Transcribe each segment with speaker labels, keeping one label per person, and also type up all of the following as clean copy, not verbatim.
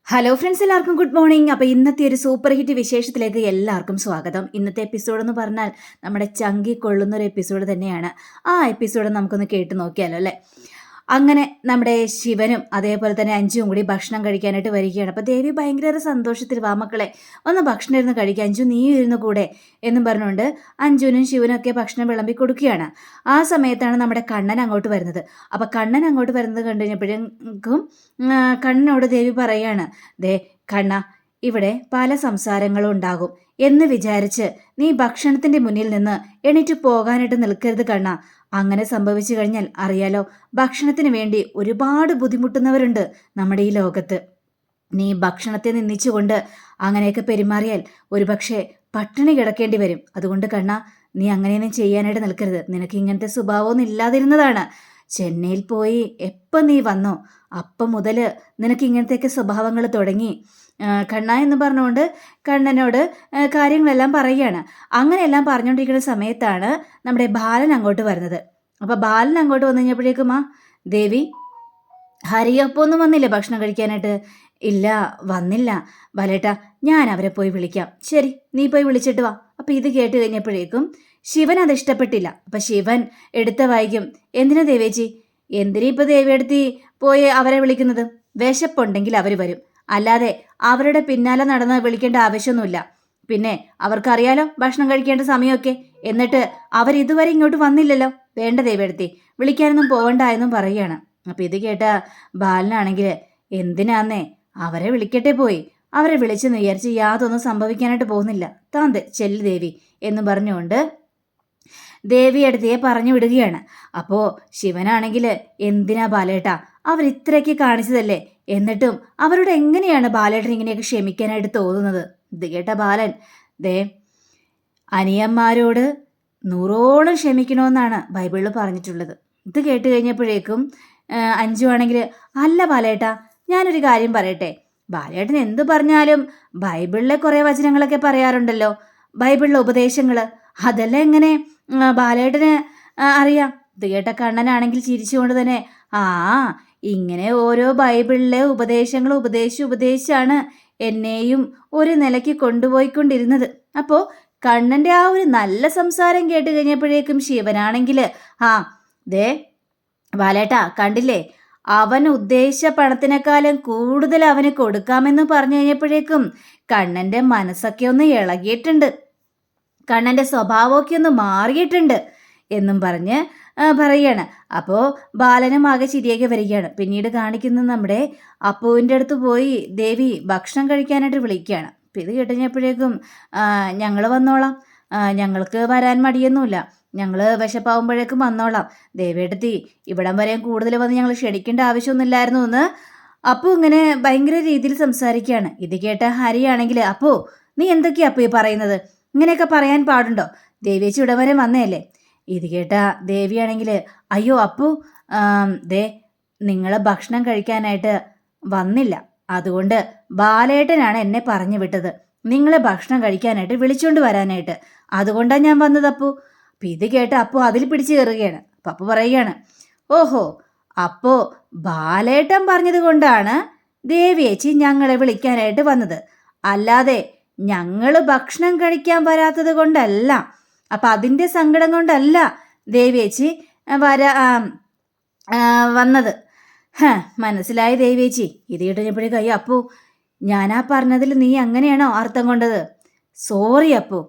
Speaker 1: Hello friends, എല്ലാവർക്കും good morning. അപ്പോൾ ഇന്നത്തെ ഒരു സൂപ്പർ ഹിറ്റ് വിശേഷത്തിലേക്ക് എല്ലാവർക്കും സ്വാഗതം. ഇന്നത്തെ എപ്പിസോഡ് എന്ന് പറഞ്ഞാൽ നമ്മുടെ ചങ്കി കൊള്ളുന്ന ഒരു എപ്പിസോഡ് തന്നെയാണ്. ആ എപ്പിസോഡ് നമുക്കൊന്ന് കേട്ട് നോക്കിയാലോ അല്ലേ. അങ്ങനെ നമ്മുടെ ശിവനും അതേപോലെ തന്നെ അഞ്ജുവും കൂടി ഭക്ഷണം കഴിക്കാനായിട്ട് വരികയാണ്. അപ്പോൾ ദേവി ഭയങ്കര സന്തോഷത്തിൽ, വാ മക്കളെ ഒന്ന് ഭക്ഷണം ഇരുന്ന് കഴിക്കുക, അഞ്ജു നീ ഇരുന്ന് കൂടെ എന്നും പറഞ്ഞുകൊണ്ട് അഞ്ജുവിനും ശിവനും ഒക്കെ ഭക്ഷണം വിളമ്പി കൊടുക്കുകയാണ്. ആ സമയത്താണ് നമ്മുടെ കണ്ണൻ അങ്ങോട്ട് വരുന്നത്. അപ്പോൾ കണ്ണൻ അങ്ങോട്ട് വരുന്നത് കണ്ടു കഴിഞ്ഞപ്പോഴേക്കും കണ്ണനോട് ദേവി പറയാണ്, ദേ കണ്ണ, ഇവിടെ പല സംസാരങ്ങളും ഉണ്ടാകും എന്ന് വിചാരിച്ച് നീ ഭക്ഷണത്തിന്റെ മുന്നിൽ നിന്ന് എണീറ്റ് പോകാനായിട്ട് നിൽക്കരുത് കണ്ണ. അങ്ങനെ സംഭവിച്ചു കഴിഞ്ഞാൽ അറിയാലോ, ഭക്ഷണത്തിന് വേണ്ടി ഒരുപാട് ബുദ്ധിമുട്ടുന്നവരുണ്ട് നമ്മുടെ ഈ ലോകത്ത്. നീ ഭക്ഷണത്തെ നിന്ദിച്ചുകൊണ്ട് അങ്ങനെയൊക്കെ പെരുമാറിയാൽ ഒരുപക്ഷെ പട്ടിണി കിടക്കേണ്ടി വരും. അതുകൊണ്ട് കണ്ണ, നീ അങ്ങനെയൊന്നും ചെയ്യാനായിട്ട് നിൽക്കരുത്. നിനക്ക് ഇങ്ങനത്തെ സ്വഭാവമൊന്നും ഇല്ലാതിരുന്നതാണ്. ചെന്നൈയിൽ പോയി എപ്പം നീ വന്നോ അപ്പം മുതൽ നിനക്ക് ഇങ്ങനത്തെയൊക്കെ സ്വഭാവങ്ങൾ തുടങ്ങി കണ്ണ എന്ന് പറഞ്ഞുകൊണ്ട് കണ്ണനോട് കാര്യങ്ങളെല്ലാം പറയുകയാണ്. അങ്ങനെയെല്ലാം പറഞ്ഞുകൊണ്ടിരിക്കുന്ന സമയത്താണ് നമ്മുടെ ബാലൻ അങ്ങോട്ട് വരുന്നത്. അപ്പോൾ ബാലൻ അങ്ങോട്ട് വന്നു കഴിഞ്ഞപ്പോഴേക്കും ദേവി, ഹരിയപ്പം ഒന്നും വന്നില്ല ഭക്ഷണം കഴിക്കാനായിട്ട്? ഇല്ല, വന്നില്ല ബാലേട്ട, ഞാൻ അവരെ പോയി വിളിക്കാം. ശരി, നീ പോയി വിളിച്ചിട്ട് വാ. അപ്പം ഇത് കേട്ട് കഴിഞ്ഞപ്പോഴേക്കും ശിവൻ അത് ഇഷ്ടപ്പെട്ടില്ല. അപ്പം ശിവൻ എടുത്ത വൈകും, എന്തിനാ ദേവേച്ചി, എന്തിനാ ഇപ്പം ദേവിയെടുത്തി പോയി അവരെ വിളിക്കുന്നത്? വിശപ്പുണ്ടെങ്കിൽ അവർ വരും, അല്ലാതെ അവരുടെ പിന്നാലെ നടന്ന് വിളിക്കേണ്ട ആവശ്യമൊന്നുമില്ല. പിന്നെ അവർക്കറിയാലോ ഭക്ഷണം കഴിക്കേണ്ട സമയമൊക്കെ, എന്നിട്ട് അവരിതുവരെ ഇങ്ങോട്ട് വന്നില്ലല്ലോ. വേണ്ട ദേവിയെടുത്തി, വിളിക്കാനൊന്നും പോവണ്ട എന്നും പറയുകയാണ്. അപ്പം ഇത് കേട്ട ബാലനാണെങ്കിൽ, എന്തിനാന്നേ, അവരെ വിളിക്കട്ടെ പോയി, അവരെ വിളിച്ചെന്ന് വിചാരിച്ച് യാതൊന്നും സംഭവിക്കാനായിട്ട് പോകുന്നില്ല. താന്ത് ചെല്ലു ദേവി എന്ന് പറഞ്ഞുകൊണ്ട് ദേവിയെടുത്തിയെ പറഞ്ഞു വിടുകയാണ്. അപ്പോൾ ശിവനാണെങ്കിൽ, എന്തിനാ ബാലേട്ട, അവരിത്രയ്ക്ക് കാണിച്ചതല്ലേ, എന്നിട്ടും അവരോട് എങ്ങനെയാണ് ബാലേട്ടൻ ഇങ്ങനെയൊക്കെ ക്ഷമിക്കാനായിട്ട് തോന്നുന്നത്? ഇത് കേട്ട ബാലൻ, ദേ അനിയന്മാരോട് 100ഓളം ക്ഷമിക്കണമെന്നാണ് ബൈബിളിൽ പറഞ്ഞിട്ടുള്ളത്. ഇത് കേട്ട് കഴിഞ്ഞപ്പോഴേക്കും അഞ്ജു ആണെങ്കിൽ, അല്ല ബാലേട്ട, ഞാനൊരു കാര്യം പറയട്ടെ, ബാലേട്ടൻ എന്ത് പറഞ്ഞാലും ബൈബിളിലെ കുറേ വചനങ്ങളൊക്കെ പറയാറുണ്ടല്ലോ, ബൈബിളിലെ ഉപദേശങ്ങൾ, അതെല്ലാം എങ്ങനെ ബാലേട്ടന് അറിയാം? ഇത് കേട്ട കണ്ണനാണെങ്കിൽ ചിരിച്ചുകൊണ്ട് തന്നെ, ഇങ്ങനെ ഓരോ ബൈബിളിലെ ഉപദേശങ്ങൾ ഉപദേശിച്ചാണ് എന്നെയും ഒരു നിലയ്ക്ക് കൊണ്ടുപോയിക്കൊണ്ടിരുന്നത്. അപ്പോൾ കണ്ണൻ്റെ ആ ഒരു നല്ല സംസാരം കേട്ട് കഴിഞ്ഞപ്പോഴേക്കും ശിവനാണെങ്കിൽ, ദേ ബാലേട്ടാ, കണ്ടില്ലേ, അവൻ ഉദ്ദേശിച്ച പണത്തിനേക്കാളും കൂടുതൽ അവന് കൊടുക്കാമെന്ന് പറഞ്ഞു കഴിഞ്ഞപ്പോഴേക്കും കണ്ണൻ്റെ മനസ്സൊക്കെ ഒന്ന് ഇളകിയിട്ടുണ്ട്, കണ്ണൻ്റെ സ്വഭാവമൊക്കെ ഒന്ന് മാറിയിട്ടുണ്ട് എന്നും പറഞ്ഞ് പറയാണ്. അപ്പോൾ ബാലനും ആകെ ചിരിയൊക്കെ വരികയാണ്. പിന്നീട് കാണിക്കുന്നത് നമ്മുടെ അപ്പുവിൻ്റെ അടുത്ത് പോയി ദേവി ഭക്ഷണം കഴിക്കാനായിട്ട് വിളിക്കുകയാണ്. അപ്പം ഇത് കേട്ടുകഴിഞ്ഞപ്പോഴേക്കും, ഞങ്ങൾ വന്നോളാം, ഞങ്ങൾക്ക് വരാൻ മടിയൊന്നുമില്ല, ഞങ്ങൾ വിശപ്പാവുമ്പോഴേക്കും വന്നോളാം, ദേവിയെടുത്തി ഇവിടം വരെയും കൂടുതൽ വന്ന് ഞങ്ങൾ ക്ഷണിക്കേണ്ട ആവശ്യമൊന്നുമില്ലായിരുന്നു എന്ന് അപ്പു ഇങ്ങനെ ഭയങ്കര രീതിയിൽ സംസാരിക്കുകയാണ്. ഇത് കേട്ട ഹരിയാണെങ്കിൽ, അപ്പോ നീ എന്തൊക്കെയാ അപ്പു ഈ പറയുന്നത്? ഇങ്ങനെയൊക്കെ പറയാൻ പാടുണ്ടോ? ദേവിയേച്ചി ഇവിടെ വരെ വന്നതല്ലേ. ഇത് കേട്ട ദേവിയാണെങ്കിൽ, അയ്യോ അപ്പു, ദേ നിങ്ങൾ ഭക്ഷണം കഴിക്കാനായിട്ട് വന്നില്ല, അതുകൊണ്ട് ബാലേട്ടനാണ് എന്നെ പറഞ്ഞു വിട്ടത് നിങ്ങളെ ഭക്ഷണം കഴിക്കാനായിട്ട് വിളിച്ചുകൊണ്ട് വരാനായിട്ട്, അതുകൊണ്ടാണ് ഞാൻ വന്നത് അപ്പു. അപ്പം ഇത് കേട്ട് അപ്പു അതിൽ പിടിച്ചു കയറുകയാണ്. അപ്പം അപ്പു പറയുകയാണ്, ഓഹോ, അപ്പോൾ ബാലേട്ടൻ പറഞ്ഞത് കൊണ്ടാണ് ദേവിയേച്ചി ഞങ്ങളെ വിളിക്കാനായിട്ട് വന്നത്, അല്ലാതെ ഞങ്ങൾ ഭക്ഷണം കഴിക്കാൻ വരാത്തത് കൊണ്ടല്ല, അപ്പം അതിൻ്റെ സങ്കടം കൊണ്ടല്ല ദേവിയേച്ചി വന്നത്. മനസ്സിലായി ദേവിയേച്ചി. ഇത് കേട്ടുകഴിഞ്ഞപ്പോഴേക്കും, അയ്യോ അപ്പു, ഞാനാ പറഞ്ഞതിൽ നീ അങ്ങനെയാണോ അർത്ഥം കൊണ്ടത്? സോറി അപ്പു,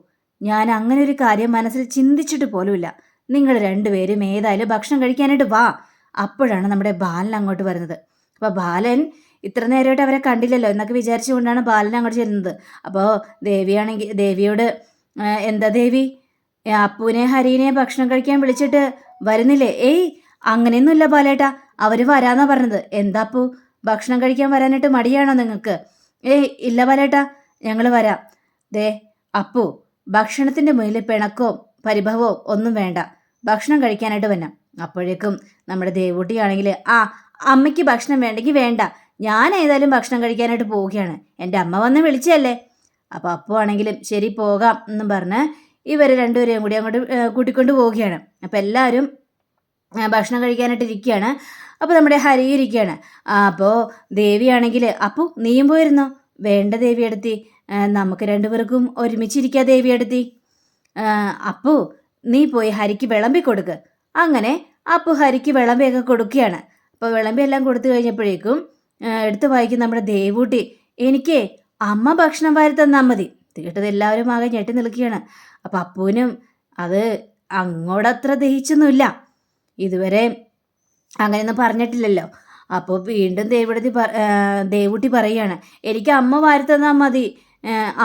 Speaker 1: ഞാൻ അങ്ങനെ ഒരു കാര്യം മനസ്സിൽ ചിന്തിച്ചിട്ട് പോലുമില്ല. നിങ്ങൾ രണ്ടുപേരും ഏതായാലും ഭക്ഷണം കഴിക്കാനായിട്ട് വാ. അപ്പോഴാണ് നമ്മുടെ ബാലൻ അങ്ങോട്ട് വരുന്നത്. അപ്പോൾ ബാലൻ ഇത്ര നേരമായിട്ട് അവരെ കണ്ടില്ലല്ലോ എന്നൊക്കെ വിചാരിച്ചുകൊണ്ടാണ് ബാലൻ അങ്ങോട്ട് ചെല്ലുന്നത്. അപ്പോൾ ദേവിയോട്, എന്താ ദേവി, അപ്പുവിനെ ഹരീനെ ഭക്ഷണം കഴിക്കാൻ വിളിച്ചിട്ട് വരുന്നില്ലേ? ഏയ് അങ്ങനെയൊന്നുമില്ല ബാലേട്ടാ, അവർ വരാന്നാ പറഞ്ഞത്. എന്താ അപ്പു, ഭക്ഷണം കഴിക്കാൻ വരാനായിട്ട് മടിയാണോ നിങ്ങൾക്ക്? ഏയ് ഇല്ല ബാലേട്ടാ, ഞങ്ങൾ വരാം. ദേ അപ്പു, ഭക്ഷണത്തിൻ്റെ മുന്നിൽ പിണക്കോ പരിഭവോ ഒന്നും വേണ്ട, ഭക്ഷണം കഴിക്കാനായിട്ട് വരണം. അപ്പോഴേക്കും നമ്മുടെ ദേവൂട്ടിയാണെങ്കിൽ, അമ്മയ്ക്ക് ഭക്ഷണം വേണ്ടെങ്കിൽ വേണ്ട, ഞാൻ ഏതായാലും ഭക്ഷണം കഴിക്കാനായിട്ട് പോവുകയാണ്, എൻ്റെ അമ്മ വന്ന് വിളിച്ചല്ലേ. അപ്പോൾ അപ്പു ആണെങ്കിലും ശരി പോകാം എന്നും പറഞ്ഞ് ഇവർ രണ്ടുപേരെയും കൂടി അങ്ങോട്ട് കൂട്ടിക്കൊണ്ട് പോവുകയാണ്. അപ്പോൾ എല്ലാവരും ഭക്ഷണം കഴിക്കാനായിട്ട് ഇരിക്കുകയാണ്. അപ്പോൾ നമ്മുടെ ഹരി ഇരിക്കുകയാണ്. അപ്പോൾ ദേവിയാണെങ്കിൽ അപ്പു നീയും പോയിരുന്നോ? വേണ്ട ദേവിയെടുത്തി, നമുക്ക് രണ്ടുപേർക്കും ഒരുമിച്ചിരിക്കുക ദേവിയെടുത്തി. അപ്പു നീ പോയി ഹരിക്ക് വിളമ്പി കൊടുക്ക്. അങ്ങനെ അപ്പു ഹരിക്ക് വിളമ്പിയൊക്കെ കൊടുക്കുകയാണ്. അപ്പോൾ വിളമ്പിയെല്ലാം കൊടുത്തു കഴിഞ്ഞപ്പോഴേക്കും എടുത്തു വായിക്കും നമ്മുടെ ദേവൂട്ടി, എനിക്ക് അമ്മ ഭക്ഷണം വാരി തന്നാൽ മതി. കേട്ടത് എല്ലാവരും ആകെ ഞെട്ടി നിൽക്കുകയാണ്. അപ്പം അപ്പൂനും അത് അങ്ങോട്ടത്ര ദഹിച്ചൊന്നുമില്ല, ഇതുവരെ അങ്ങനെയൊന്നും പറഞ്ഞിട്ടില്ലല്ലോ. അപ്പോൾ വീണ്ടും ദേവൂട്ടി പറയുകയാണ്, എനിക്ക് അമ്മ വാരി തന്നാൽ മതി,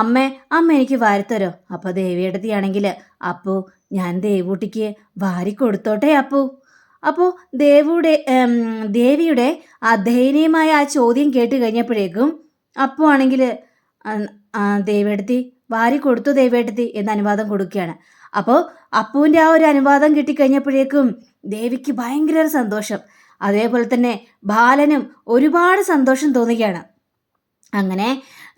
Speaker 1: അമ്മ എനിക്ക് വാരിത്തരോ? അപ്പോൾ ദേവിയെടുത്തിയാണെങ്കിൽ, അപ്പു ഞാൻ ദേവൂട്ടിക്ക് വാരി കൊടുത്തോട്ടെ അപ്പു. അപ്പോൾ ദേവിയുടെ ദയനീയമായ ആ ചോദ്യം കേട്ട് കഴിഞ്ഞപ്പോഴേക്കും അപ്പു ആണെങ്കിൽ ദേവിയെടുത്തി വാരി കൊടുത്തു ദേവിയെടുത്തി എന്ന് അനുവാദം കൊടുക്കുകയാണ്. അപ്പോൾ അപ്പുവിൻ്റെ ആ ഒരു അനുവാദം കിട്ടിക്കഴിഞ്ഞപ്പോഴേക്കും ദേവിക്ക് ഭയങ്കര സന്തോഷം. അതേപോലെ തന്നെ ബാലനും ഒരുപാട് സന്തോഷം തോന്നുകയാണ്. അങ്ങനെ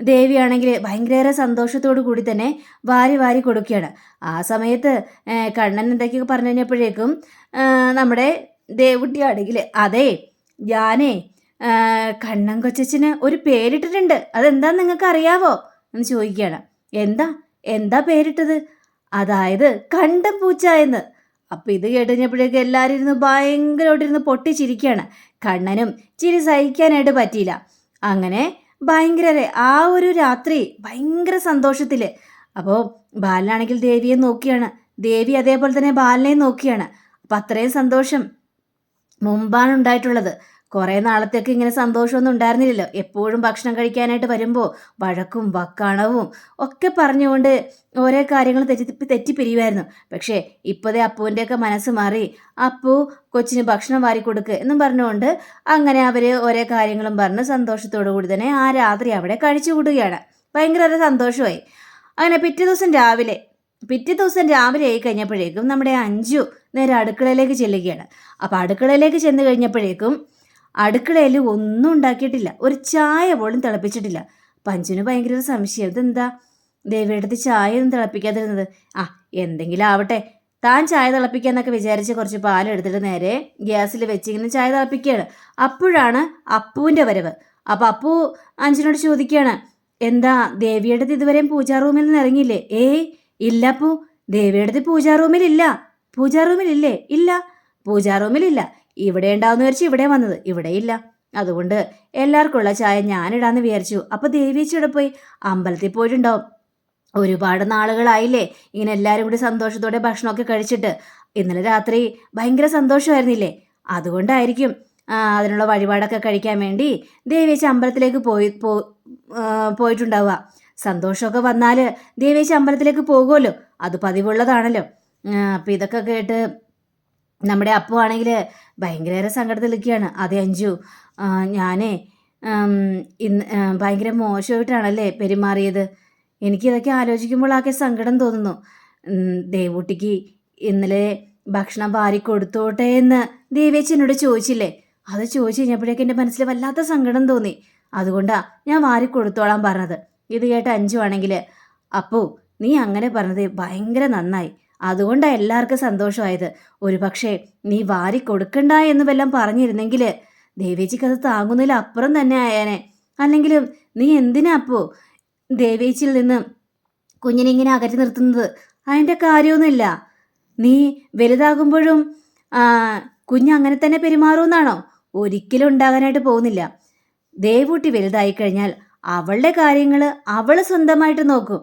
Speaker 1: ദേവിയാണെങ്കിൽ ഭയങ്കര സന്തോഷത്തോടു കൂടി തന്നെ വാരി കൊടുക്കുകയാണ്. ആ സമയത്ത് കണ്ണൻ എന്തൊക്കെയൊക്കെ പറഞ്ഞു കഴിഞ്ഞപ്പോഴേക്കും നമ്മുടെ ദേവുട്ടിയാണെങ്കിൽ, അതെ ഞാനേ കണ്ണൻ കൊച്ചച്ഛന് ഒരു പേരിട്ടിട്ടുണ്ട്, അതെന്താന്ന് നിങ്ങൾക്ക് അറിയാവോ എന്ന് ചോദിക്കുകയാണ്. എന്താ പേരിട്ടത്? അതായത് കണ്ടം പൂച്ച എന്ന്. അപ്പം ഇത് കേട്ടുകഴിഞ്ഞപ്പോഴേക്കും എല്ലാവരും ഇരുന്ന് ഭയങ്കരമായിട്ടിരുന്ന് പൊട്ടിച്ചിരിക്കുകയാണ്. കണ്ണനും ചിരി സഹിക്കാനായിട്ട് പറ്റിയില്ല. അങ്ങനെ ഭയങ്കര ആ ഒരു രാത്രി ഭയങ്കര സന്തോഷത്തിൽ. അപ്പോൾ ബാലനാണെങ്കിൽ ദേവിയെ നോക്കിയാണ്, ദേവി അതേപോലെ തന്നെ ബാലനെ നോക്കിയാണ്. അപ്പം അത്രയും സന്തോഷം മുമ്പാണ് ഉണ്ടായിട്ടുള്ളത്. കുറേ നാളത്തേക്ക് ഇങ്ങനെ സന്തോഷമൊന്നും ഉണ്ടായിരുന്നില്ലല്ലോ. എപ്പോഴും ഭക്ഷണം കഴിക്കാനായിട്ട് വരുമ്പോൾ വഴക്കും വക്കാണവും ഒക്കെ പറഞ്ഞുകൊണ്ട് ഓരോ കാര്യങ്ങൾ തെറ്റിപ്പിരിയുമായിരുന്നു. പക്ഷേ ഇപ്പോഴേ അപ്പുവിൻ്റെയൊക്കെ മനസ്സ് മാറി, അപ്പു കൊച്ചിന് ഭക്ഷണം വാരി കൊടുക്കുക എന്നും പറഞ്ഞുകൊണ്ട് അങ്ങനെ അവർ ഓരോ കാര്യങ്ങളും പറഞ്ഞ് സന്തോഷത്തോടു കൂടി തന്നെ ആ രാത്രി അവിടെ കഴിച്ചു കൂട്ടുകയാണ്. ഭയങ്കര സന്തോഷമായി. അങ്ങനെ പിറ്റേ ദിവസം രാവിലെ ആയി കഴിഞ്ഞപ്പോഴേക്കും നമ്മുടെ അഞ്ജു നേരെ അടുക്കളയിലേക്ക് ചെല്ലുകയാണ്. അപ്പോൾ അടുക്കളയിലേക്ക് ചെന്ന് കഴിഞ്ഞപ്പോഴേക്കും അടുക്കളയിൽ ഒന്നും ഉണ്ടാക്കിയിട്ടില്ല, ഒരു ചായ പോലും തിളപ്പിച്ചിട്ടില്ല. പഞ്ചുന് ഭയങ്കര സംശയം, ഇതെന്താ ദേവിയെടുത്ത് ചായ ഒന്നും തിളപ്പിക്കാതിരുന്നത്? എന്തെങ്കിലും ആവട്ടെ, താൻ ചായ തിളപ്പിക്കാന്നൊക്കെ വിചാരിച്ച് കുറച്ച് പാലെടുത്തിട്ട് നേരെ ഗ്യാസിൽ വെച്ചിങ്ങനെ ചായ തിളപ്പിക്കുകയാണ്. അപ്പോഴാണ് അപ്പുവിൻ്റെ വരവ്. അപ്പോൾ അപ്പു അഞ്ജുനോട് ചോദിക്കുകയാണ്, എന്താ ദേവിയെടുത്ത് ഇതുവരെയും പൂജാ റൂമിൽ നിന്ന് ഇറങ്ങിയില്ലേ? ഇല്ല അപ്പു, ദേവിയെടുത്ത് പൂജാ റൂമിലില്ലേ? ഇല്ല, പൂജാ റൂമിലില്ല. ഇവിടെ ഉണ്ടാവുന്ന വിചാരിച്ച് ഇവിടെ വന്നത്, ഇവിടെ ഇല്ല. അതുകൊണ്ട് എല്ലാവർക്കുള്ള ചായ ഞാനിടാന്ന് വിചാരിച്ചു. അപ്പോൾ ദേവിയച്ചിയുടെ പോയി അമ്പലത്തിൽ പോയിട്ടുണ്ടാവും. ഒരുപാട് നാളുകളായില്ലേ ഇങ്ങനെ എല്ലാവരും കൂടി സന്തോഷത്തോടെ ഭക്ഷണമൊക്കെ കഴിച്ചിട്ട്. ഇന്നലെ രാത്രി ഭയങ്കര സന്തോഷമായിരുന്നില്ലേ, അതുകൊണ്ടായിരിക്കും അതിനുള്ള വഴിപാടൊക്കെ കഴിക്കാൻ വേണ്ടി ദേവിയച്ചി അമ്പലത്തിലേക്ക് പോയിട്ടുണ്ടാവുക. സന്തോഷമൊക്കെ വന്നാൽ ദേവിയച്ചി അമ്പലത്തിലേക്ക് പോകുമല്ലോ, അത് പതിവുള്ളതാണല്ലോ. അപ്പം ഇതൊക്കെ കേട്ട് നമ്മുടെ അപ്പു ആണെങ്കിൽ ഭയങ്കര സങ്കടത്തിൽ നിൽക്കുകയാണ്. അതെ അഞ്ജു, ഞാനേ ഇന്ന് ഭയങ്കര മോശമായിട്ടാണല്ലേ പെരുമാറിയത്. എനിക്കിതൊക്കെ ആലോചിക്കുമ്പോൾ ആകെ സങ്കടം തോന്നുന്നു. ദേവൂട്ടിക്ക് ഇന്നലെ ഭക്ഷണം വാരി കൊടുത്തോട്ടെ എന്ന് ദേവേച്ചി എന്നോട് ചോദിച്ചില്ലേ, അത് ചോദിച്ചു കഴിഞ്ഞപ്പോഴേക്കും എൻ്റെ മനസ്സിൽ വല്ലാത്ത സങ്കടം തോന്നി. അതുകൊണ്ടാണ് ഞാൻ വാരി കൊടുത്തോളാൻ പറഞ്ഞത്. ഇത് കേട്ട അഞ്ജു ആണെങ്കിൽ, അപ്പു നീ അങ്ങനെ പറഞ്ഞത് ഭയങ്കര നന്നായി, അതുകൊണ്ടാണ് എല്ലാവർക്കും സന്തോഷമായത്. ഒരു പക്ഷേ നീ വാരി കൊടുക്കണ്ട എന്ന് വല്ലതും പറഞ്ഞിരുന്നെങ്കിൽ ദേവേച്ചിക്ക് അത് താങ്ങുന്നതിൽ അപ്പുറം തന്നെ ആയേനെ. അല്ലെങ്കിലും നീ എന്തിനാ അപ്പോ ദേവേച്ചിയിൽ നിന്ന് കുഞ്ഞിനെ ഇങ്ങനെ അകറ്റി നിർത്തുന്നത്? അതിൻ്റെ കാര്യമൊന്നുമില്ല. നീ വലുതാകുമ്പോഴും കുഞ്ഞങ്ങനെ തന്നെ പെരുമാറുമെന്നാണോ? ഒരിക്കലും ഉണ്ടാകാനായിട്ട് പോകുന്നില്ല. ദേവൂട്ടി വലുതായി കഴിഞ്ഞാൽ അവളുടെ കാര്യങ്ങൾ അവൾ സ്വന്തമായിട്ട് നോക്കും.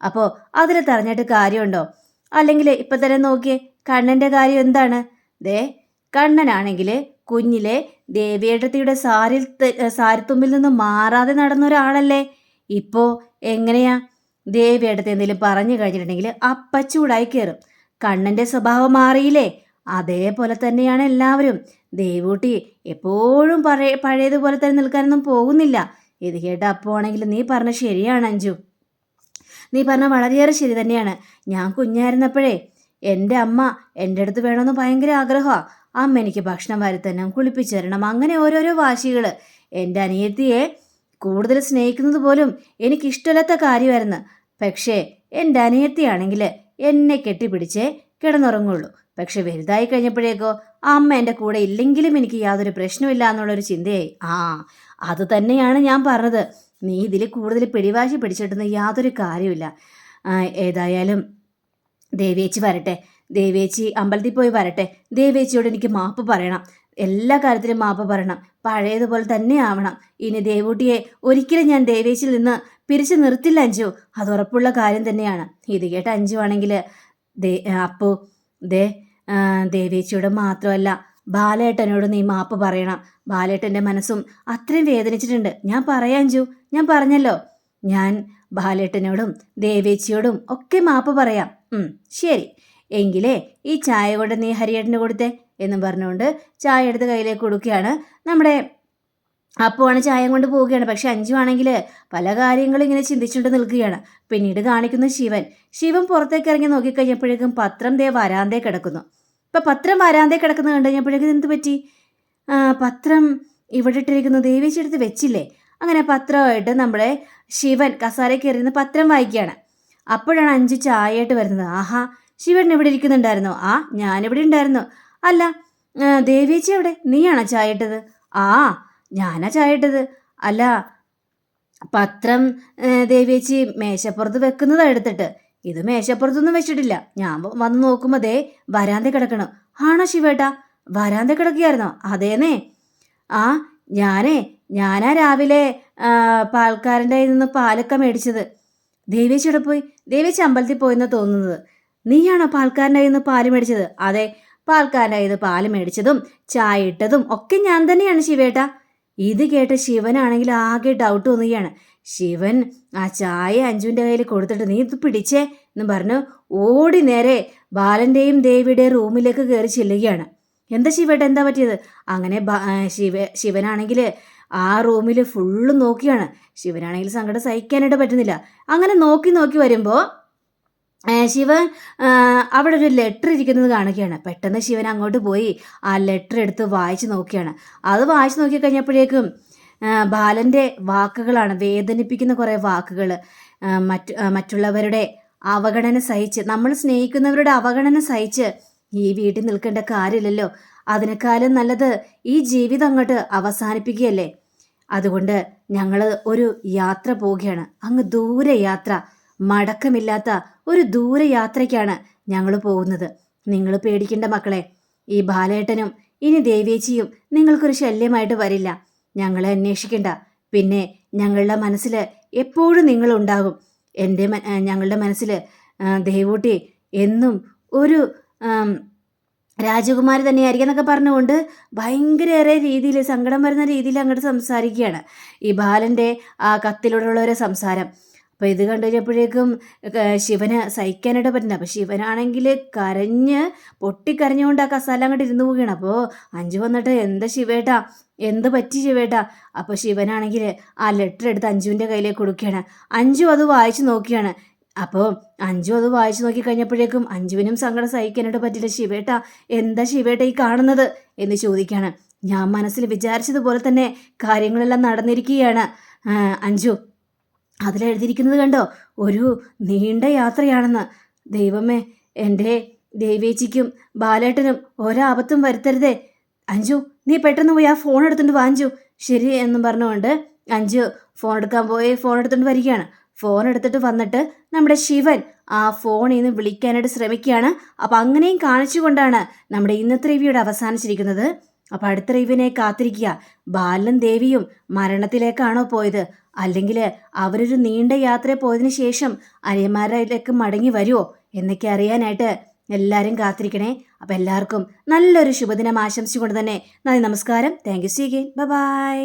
Speaker 1: അപ്പോൾ അതിൽ തറഞ്ഞിട്ട് കാര്യമുണ്ടോ? അല്ലെങ്കിൽ ഇപ്പം തന്നെ നോക്കിയേ കണ്ണൻ്റെ കാര്യം എന്താണ്? കണ്ണനാണെങ്കിൽ കുഞ്ഞിലെ ദേവിയേട്ടത്തിയുടെ സാരിത്തുമ്പിൽ നിന്ന് മാറാതെ നടന്ന ഒരാളല്ലേ. ഇപ്പോൾ എങ്ങനെയാ ദേവിയേട്ടത്തെ എന്തെങ്കിലും പറഞ്ഞു കഴിഞ്ഞിട്ടുണ്ടെങ്കിൽ അപ്പ ചൂടായി കയറും. കണ്ണൻ്റെ സ്വഭാവം മാറിയില്ലേ? അതേപോലെ തന്നെയാണ് എല്ലാവരും. ദേവൂട്ടി എപ്പോഴും പഴയതുപോലെ തന്നെ നിൽക്കാനൊന്നും പോകുന്നില്ല. ഇത് കേട്ട അപ്പോൾ ആണെങ്കിൽ നീ പറഞ്ഞ ശരിയാണ് അഞ്ജു, നീ പറഞ്ഞ വളരെയേറെ ശരി തന്നെയാണ്. ഞാൻ കുഞ്ഞായിരുന്നപ്പോഴേ എൻ്റെ അമ്മ എൻ്റെ അടുത്ത് വേണമെന്ന് ഭയങ്കര ആഗ്രഹമാണ്. അമ്മ എനിക്ക് ഭക്ഷണം വരുത്തരണം, കുളിപ്പിച്ചു തരണം, അങ്ങനെ ഓരോരോ വാശികൾ. എൻ്റെ അനിയത്തിയെ കൂടുതൽ സ്നേഹിക്കുന്നത് പോലും എനിക്കിഷ്ടമില്ലാത്ത കാര്യമായിരുന്നു. പക്ഷേ എൻ്റെ അനിയത്തിയാണെങ്കിൽ എന്നെ കെട്ടിപ്പിടിച്ച് കിടന്നുറങ്ങുള്ളൂ. പക്ഷെ വലുതായി കഴിഞ്ഞപ്പോഴേക്കോ അമ്മ എൻ്റെ കൂടെ ഇല്ലെങ്കിലും എനിക്ക് യാതൊരു പ്രശ്നമില്ല എന്നുള്ളൊരു ചിന്തയായി. അത് തന്നെയാണ് ഞാൻ പറഞ്ഞത്. നീ ഇതിൽ കൂടുതൽ പിടിവാശി പിടിച്ചിട്ടൊന്നും യാതൊരു കാര്യമില്ല. ഏതായാലും ദേവേച്ചി വരട്ടെ, ദേവേച്ചി അമ്പലത്തിൽ പോയി വരട്ടെ. ദേവേച്ചിയോട് എനിക്ക് മാപ്പ് പറയണം, എല്ലാ കാര്യത്തിലും മാപ്പ് പറയണം. പഴയതുപോലെ തന്നെ ആവണം. ഇനി ദേവൂട്ടിയെ ഒരിക്കലും ഞാൻ ദേവേച്ചിയിൽ നിന്ന് പിരിച്ചു നിർത്തില്ല അഞ്ജു. അത് ഉറപ്പുള്ള കാര്യം തന്നെയാണ്. ഇത് കേട്ട അഞ്ജു ആണെങ്കിൽ അപ്പു ദേവേച്ചിയോട് മാത്രമല്ല ബാലേട്ടനോട് നീ മാപ്പ് പറയണം. ബാലേട്ടൻ്റെ മനസ്സും അത്രയും വേദനിച്ചിട്ടുണ്ട്. ഞാൻ പറയാം അഞ്ജു, ഞാൻ പറഞ്ഞല്ലോ. ഞാൻ ബാലേട്ടനോടും ദേവേച്ചിയോടും ഒക്കെ മാപ്പ് പറയാം. ശരി, എങ്കിലേ ഈ ചായ കൊണ്ട് നീ ഹരിയേട്ടന് കൊടുത്തേ എന്നും പറഞ്ഞുകൊണ്ട് ചായ എടുത്ത് കയ്യിലേക്ക് കൊടുക്കുകയാണ്. നമ്മുടെ അപ്പുവാണ് ചായ കൊണ്ട് പോവുകയാണ്. പക്ഷെ അഞ്ജു ആണെങ്കിൽ പല കാര്യങ്ങളും ഇങ്ങനെ ചിന്തിച്ചുകൊണ്ട് നിൽക്കുകയാണ്. പിന്നീട് കാണിക്കുന്ന ശിവൻ പുറത്തേക്ക് ഇറങ്ങി നോക്കിക്കഴിഞ്ഞപ്പോഴേക്കും പത്രം വരാന്തേ കിടക്കുന്നു. ഇപ്പം പത്രം വരാന്തേ കിടക്കുന്നത് കണ്ടു കഴിഞ്ഞപ്പോഴേക്കും എന്ത് പറ്റി? പത്രം ഇവിടെ ഇട്ടിരിക്കുന്നു, ദേവേച്ചി എടുത്ത് വെച്ചില്ലേ? അങ്ങനെ പത്രമായിട്ട് നമ്മുടെ ശിവൻ കസാരയ്ക്ക് എറിയുന്ന പത്രം വായിക്കുകയാണ്. അപ്പോഴാണ് അഞ്ജു ചായയായിട്ട് വരുന്നത്. ആഹാ, ശിവൻ ഇവിടെ ഇരിക്കുന്നുണ്ടായിരുന്നോ? ഞാനിവിടെ ഉണ്ടായിരുന്നു. അല്ല, ദേവേച്ചി എവിടെ? നീയാണോ ചായ ഇട്ടത്? ഞാനാ ചായ ഇട്ടത്. അല്ല, പത്രം ദേവേച്ചി മേശപ്പുറത്ത് വെക്കുന്നതാ എടുത്തിട്ട്. ഇത് മേശപ്പുറത്തൊന്നും വെച്ചിട്ടില്ല. ഞാൻ വന്ന് നോക്കുമ്പോൾ വരാന്ത കിടക്കണം. ആണോ ശിവേട്ടാ? വരാന്ത കിടക്കുകയായിരുന്നോ? അതേന്നേ. ഞാനാ രാവിലെ പാൽക്കാരൻ്റെ കയ്യിൽ നിന്ന് പാലൊക്കെ മേടിച്ചത്. ദേവേച്ചിയുടെ പോയി? ദേവേച്ചി അമ്പലത്തിൽ പോയെന്ന് തോന്നുന്നത്. നീയാണോ പാൽക്കാരൻ്റെ കയ്യിൽ നിന്ന് പാല് മേടിച്ചത്? അതെ, പാൽക്കാരൻ്റെ കയ്യിൽ നിന്ന് പാല് മേടിച്ചതും ചായ ഇട്ടതും ഒക്കെ ഞാൻ തന്നെയാണ് ശിവേട്ടാ. ഇത് കേട്ട് ശിവനാണെങ്കിൽ ആകെ ഡൗട്ട് തോന്നുകയാണ്. ശിവൻ ആ ചായ അഞ്ജുവിൻ്റെ കയ്യിൽ കൊടുത്തിട്ട് നീ ഇത് പിടിച്ചേ എന്ന് പറഞ്ഞു ഓടി നേരെ ബാലൻ്റെയും ദേവിയുടെയും റൂമിലേക്ക് കയറി ചെല്ലുകയാണ്. എന്താ ശിവേട്ട, എന്താ പറ്റിയത്? അങ്ങനെ ശിവനാണെങ്കിൽ ആ റൂമിൽ ഫുള്ള് നോക്കിയാണ്. ശിവനാണെങ്കിൽ സങ്കടം സഹിക്കാനായിട്ട് പറ്റുന്നില്ല. അങ്ങനെ നോക്കി വരുമ്പോൾ ശിവൻ അവിടെ ഒരു ലെറ്റർ ഇരിക്കുന്നത് കാണുകയാണ്. പെട്ടെന്ന് ശിവൻ അങ്ങോട്ട് പോയി ആ ലെറ്റർ എടുത്ത് വായിച്ച് നോക്കിയാണ്. അത് വായിച്ച് നോക്കിക്കഴിഞ്ഞപ്പോഴേക്കും ബാലൻ്റെ വാക്കുകളാണ്, വേദനിപ്പിക്കുന്ന കുറേ വാക്കുകൾ. മറ്റുള്ളവരുടെ അവഗണന സഹിച്ച്, നമ്മൾ സ്നേഹിക്കുന്നവരുടെ അവഗണന സഹിച്ച് ഈ വീട്ടിൽ നിൽക്കേണ്ട കാര്യമില്ലല്ലോ. അതിനേക്കാളും നല്ലത് ഈ ജീവിതം അങ്ങോട്ട് അവസാനിപ്പിക്കുകയല്ലേ. അതുകൊണ്ട് ഞങ്ങൾ ഒരു യാത്ര പോവുകയാണ്. അങ്ങ് ദൂരെ യാത്ര, മടക്കമില്ലാത്ത ഒരു ദൂരയാത്രയ്ക്കാണ് ഞങ്ങൾ പോകുന്നത്. നിങ്ങൾ പേടിക്കേണ്ട മക്കളെ. ഈ ബാലേട്ടനും ഇനി ദേവേച്ചിയും നിങ്ങൾക്കൊരു ശല്യമായിട്ട് വരില്ല. ഞങ്ങളെ അന്വേഷിക്കണ്ട. പിന്നെ ഞങ്ങളുടെ മനസ്സിൽ എപ്പോഴും നിങ്ങളുണ്ടാകും. ഞങ്ങളുടെ മനസ്സിൽ ദേവൂട്ടി എന്നും ഒരു രാജകുമാരി തന്നെയായിരിക്കും എന്നൊക്കെ പറഞ്ഞുകൊണ്ട് ഭയങ്കരയേറെ രീതിയിൽ സങ്കടം വരുന്ന രീതിയിൽ അങ്ങോട്ട് സംസാരിക്കുകയാണ്. ഈ ബാലൻ്റെ ആ കത്തിലൂടെയുള്ള ഒരു സംസാരം. അപ്പോൾ ഇത് കണ്ടു കഴിഞ്ഞപ്പോഴേക്കും ശിവന് സഹിക്കാനായിട്ട് പറ്റില്ല. അപ്പോൾ ശിവനാണെങ്കിൽ പൊട്ടിക്കരഞ്ഞുകൊണ്ട് ആ കസാല അങ്ങോട്ട് ഇരുന്ന് പോവുകയാണ്. അപ്പോൾ അഞ്ജു വന്നിട്ട് എന്താ ശിവേട്ടാ, എന്ത് പറ്റി ശിവേട്ടാ? അപ്പോൾ ശിവനാണെങ്കിൽ ആ ലെറ്റർ എടുത്ത് അഞ്ജുവിൻ്റെ കയ്യിലേക്ക് കൊടുക്കുകയാണ്. അഞ്ജു അത് വായിച്ച് നോക്കിയാണ്. അപ്പോൾ അഞ്ജു അത് വായിച്ചു നോക്കി കഴിഞ്ഞപ്പോഴേക്കും അഞ്ജുവിനും സങ്കടം സഹിക്കാനായിട്ട് പറ്റില്ല. ശിവേട്ടാ, എന്താ ശിവേട്ട ഈ കാണുന്നത് എന്ന് ചോദിക്കുകയാണ്. ഞാൻ മനസ്സിൽ വിചാരിച്ചതുപോലെ തന്നെ കാര്യങ്ങളെല്ലാം നടന്നിരിക്കുകയാണ് അഞ്ജു. അതിലെഴുതിയിരിക്കുന്നത് കണ്ടോ, ഒരു നീണ്ട യാത്രയാണെന്ന്. ദൈവമേ, എൻ്റെ ദേവേച്ചിക്കും ബാലേട്ടനും ഒരാപത്തും വരുത്തരുതേ. അഞ്ജു, നീ പെട്ടെന്ന് പോയി ആ ഫോൺ എടുത്തുകൊണ്ട് വാ അഞ്ജു. ശരി എന്നും പറഞ്ഞുകൊണ്ട് അഞ്ജു ഫോൺ എടുക്കാൻ പോയി ഫോൺ എടുത്തുകൊണ്ട് വരികയാണ്. ഫോൺ എടുത്തിട്ട് വന്നിട്ട് നമ്മുടെ ശിവൻ ആ ഫോണിൽ നിന്ന് വിളിക്കാനായിട്ട് ശ്രമിക്കുകയാണ്. അപ്പോൾ അങ്ങനെയും കാണിച്ചുകൊണ്ടാണ് നമ്മുടെ ഇന്നത്തെ റിവ്യൂടെ അവസാനിച്ചിരിക്കുന്നത്. അപ്പോൾ അടുത്ത റിവ്യൂവിനെ കാത്തിരിക്കുക. ബാലനും ദേവിയും മരണത്തിലേക്കാണോ പോയത്, അല്ലെങ്കിൽ അവരൊരു നീണ്ട യാത്ര പോയതിനു ശേഷം അനിയന്മാരിലേക്ക് മടങ്ങി വരുമോ എന്നൊക്കെ അറിയാനായിട്ട് എല്ലാവരും കാത്തിരിക്കണേ. അപ്പോൾ എല്ലാവർക്കും നല്ലൊരു ശുഭദിനം ആശംസിച്ചുകൊണ്ട് തന്നെ നന്ദി, നമസ്കാരം. Thank you. See again. Bye by.